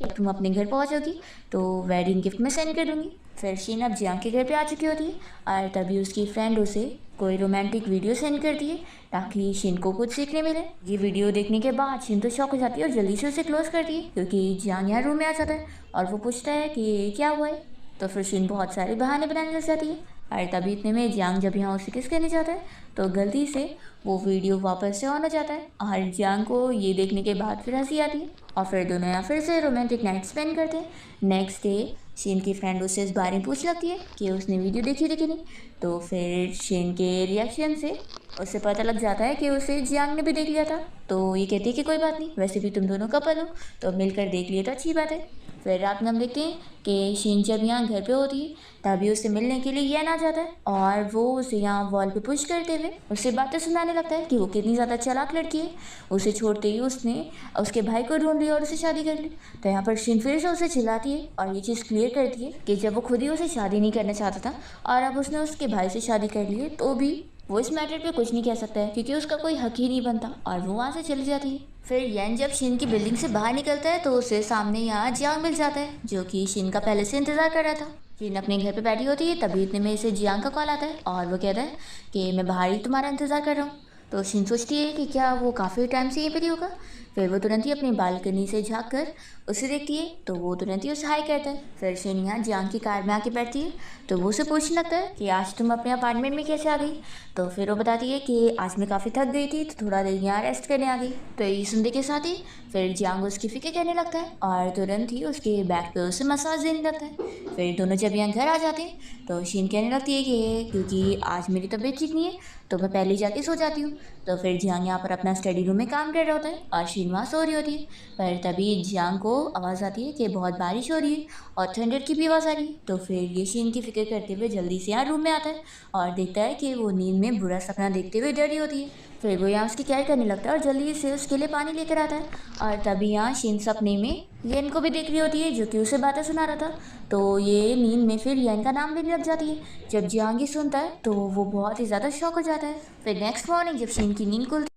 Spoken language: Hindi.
तुम अपने घर पहुंचोगी तो वेडिंग गिफ्ट में सेंड कर दूंगी। फिर शीन अब जियांग के घर पे आ चुकी होती है और तभी उसकी फ्रेंड उसे कोई रोमांटिक वीडियो सेंड करती है ताकि शीन को कुछ सीखने मिले। ये वीडियो देखने के बाद शीन तो शॉक हो जाती है और जल्दी से उसे क्लोज करती है क्योंकि जियांग यहाँ रूम में आ जाता है और वो पूछता है कि क्या हुआ है। तो फिर शीन बहुत सारे बहाने बनाने लग जाती है और तभी इतने में जियांग जब यहाँ उसे किस करने जाता है तो गलती से वो वीडियो वापस से ऑन हो जाता है और जियांग को ये देखने के बाद फिर हंसी आती है और फिर दोनों यहाँ फिर से रोमांटिक नाइट स्पेंड करते हैं। नेक्स्ट डे शीन की फ्रेंड उससे इस बारे में पूछ लगती है कि उसने वीडियो देखी थी कि नहीं। तो फिर शीन के रिएक्शन से उसे पता लग जाता है कि उसे जियांग ने भी देख लिया था। तो ये कहती है कि कोई बात नहीं, वैसे भी तुम दोनों कपल हो तो मिलकर देख लिए तो अच्छी बात है। फिर रात में हम देखते हैं कि शीन जब यहाँ घर पे होती है तभी उससे मिलने के लिए यन आ जाता है और वो उसे यहाँ वॉल पे पुश करते हुए उससे बातें सुनाने लगता है कि वो कितनी ज़्यादा चालाक लड़की है। उसे छोड़ते ही उसने उसके भाई को ढूंढ लिया और उसे शादी कर ली। तो यहाँ पर शीन फिर से उसे चिल्लाती है और ये चीज़ क्लियर करती है कि जब वो खुद ही उसे शादी नहीं करना चाहता था और अब उसने उसके भाई से शादी कर ली है तो भी वो इस मैटर पे कुछ नहीं कह सकता है क्योंकि उसका कोई हक ही नहीं बनता और वो वहाँ से चली जाती है। फिर यन जब शीन की बिल्डिंग से बाहर निकलता है तो उसे सामने यहाँ जियांग मिल जाता है जो कि शीन का पहले से इंतजार कर रहा था। शीन अपने घर पे बैठी होती है तभी इतने में इसे जियांग का कॉल आता है और वो कहता है कि मैं बाहर ही तुम्हारा इंतज़ार कर रहा हूँ। तो शीन सोचती है कि क्या वो काफ़ी टाइम से यहीं पर ही होगा। फिर वो तुरंत ही अपनी बालकनी से झाँक कर उसे देखती है तो वो तुरंत ही उसे हाई कहता है। फिर शीन यहाँ जियांग की कार में आके बैठती है तो वो उसे पूछने लगता है कि आज तुम अपने अपार्टमेंट में कैसे आ गई। तो फिर वो बताती है कि आज मैं काफ़ी थक गई थी तो थोड़ा देर यहाँ रेस्ट करने आ गई। तो ये सुनने के साथ ही फिर जियांग उसकी फिक्र करने लगता है और तुरंत ही उसके बैक पे उसे मसाज देने लगता है। फिर दोनों जब यहाँ घर आ जाते हैं तो शीन कहने लगती है कि क्योंकि आज मेरी तबीयत ठीक नहीं है तो मैं पहले जाके सो जाती हूँ। तो फिर जियांग यहाँ पर अपना स्टडी रूम में काम कर रहा होता है और शीन वहाँ सो रही होती है। पर तभी जियांग को आवाज़ आती है कि बहुत बारिश हो रही है और थंडर की भी आवाज़ आ रही है। तो फिर ये शीन की फिक्र करते हुए जल्दी से यहाँ रूम में आता है और देखता है कि वो नींद में बुरा सपना देखते हुए डरी होती है। फिर वो यहाँ उसकी केयर करने लगता है और जल्दी से उसके लिए पानी लेकर आता है और तभी यहाँ शीन सपने में येन को भी देख रही होती है जो कि उसे बातें सुना रहा था। तो ये नींद में फिर येन का नाम लेने लग जाती है। जब जियांग ये सुनता है तो वो बहुत ही ज़्यादा शॉक हो जाता है। फिर नेक्स्ट मॉर्निंग जब शीन की नींद खुलती